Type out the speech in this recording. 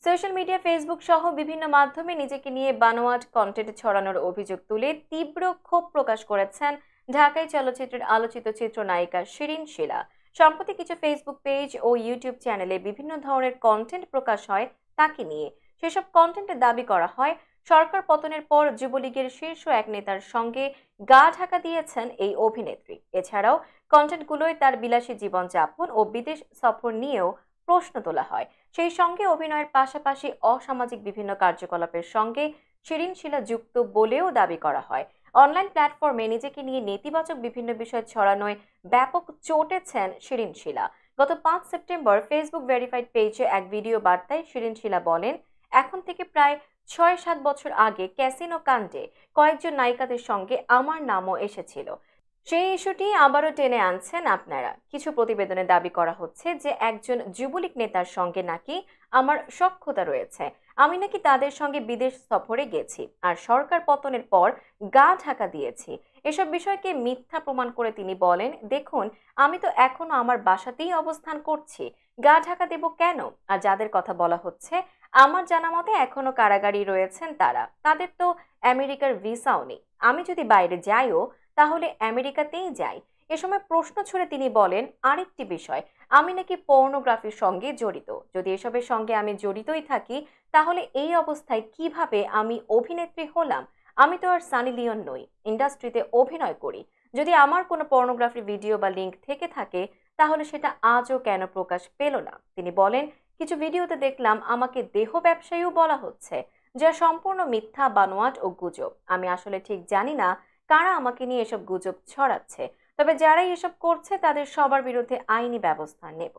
Social media Facebook সহ বিভিন্ন মাধ্যমে নিজেকে নিয়ে বানোয়াট কন্টেন্ট ছড়ানোর অভিযোগ তুলে তীব্র ক্ষোভ প্রকাশ করেছেন ঢাকাই চলচ্চিত্রের আলোচিত চিত্রনায়িকা শিরিন শিলা। সম্প্রতি কিছু ফেসবুক পেজ ও ইউটিউব চ্যানেলে বিভিন্ন ধরনের কন্টেন্ট প্রকাশ হয় তাকে নিয়ে। সেসব কন্টেন্টে দাবি করা হয় সরকার পতনের পর যুবলীগের শীর্ষ এক নেতার সঙ্গে গা ঢাকা দিয়েছেন এই অভিনেত্রী। এছাড়াও কন্টেন্টগুলোয় তার বিলাসী জীবনযাপন ও বিদেশ সফর নিয়েও প্রশ্ন তোলা হয়। সেই সঙ্গে অভিনয়ের পাশাপাশি অসামাজিক বিভিন্ন কার্যকলাপের সঙ্গে শিরিন শিলা যুক্ত বলেও দাবি করা হয়। অনলাইন প্ল্যাটফর্মে নিজেকে নিয়ে নেতিবাচক বিভিন্ন বিষয় ছড়ানোয় ব্যাপক চটেছেন শিরিন শিলা। গত 5 সেপ্টেম্বর ফেসবুক ভেরিফাইড পেজে এক ভিডিও বার্তায় শিরিন শিলা বলেন, এখন থেকে প্রায় 6-7 বছর আগে ক্যাসিনো কাণ্ডে কয়েকজন নায়িকাদের সঙ্গে আমার নামও এসেছিল। সেই ইস্যুটি আবারও টেনে আনছেন আপনারা। কিছু প্রতিবেদনে দাবি করা হচ্ছে যে একজন যুবলীগ নেতার সঙ্গে নাকি আমার সখ্যতা রয়েছে। আমি নাকি তাদের সঙ্গে বিদেশ সফরে গেছি আর সরকার পতনের পর গা ঢাকা দিয়েছি। এসব বিষয়কে মিথ্যা প্রমাণ করে তিনি বলেন, দেখুন, আমি তো এখনো আমার বাসাতেই অবস্থান করছি, গা ঢাকা দেব কেন? আর যাদের কথা বলা হচ্ছে আমার জানা মতে এখনো কারাগারে রয়েছেন তারা, তাদের তো আমেরিকার ভিসাও নেই। আমি যদি বাইরে যাইও তাহলে আমেরিকাতেই যাই। এ সময় প্রশ্ন ছুড়ে তিনি বলেন, আরেকটি বিষয়, আমি নাকি পর্নোগ্রাফির সঙ্গে জড়িত। যদি এসবের সঙ্গে আমি জড়িতই থাকি তাহলে এই অবস্থায় কিভাবে আমি অভিনেত্রী হলাম? আমি তো আর সানি লিওন নই, ইন্ডাস্ট্রিতে অভিনয় করি। যদি আমার কোনো পর্নোগ্রাফি ভিডিও বা লিঙ্ক থেকে থাকে তাহলে সেটা আজও কেন প্রকাশ পেল না? তিনি বলেন, কিছু ভিডিওতে দেখলাম আমাকে দেহ ব্যবসায়ীও বলা হচ্ছে, যা সম্পূর্ণ মিথ্যা, বানোয়াট ও গুজব। আমি আসলে ঠিক জানি না কারা আমাকে নিয়ে এসব গুজব ছড়াচ্ছে, তবে যারাই এসব করছে তাদের সবার বিরুদ্ধে আইনি ব্যবস্থা নেব।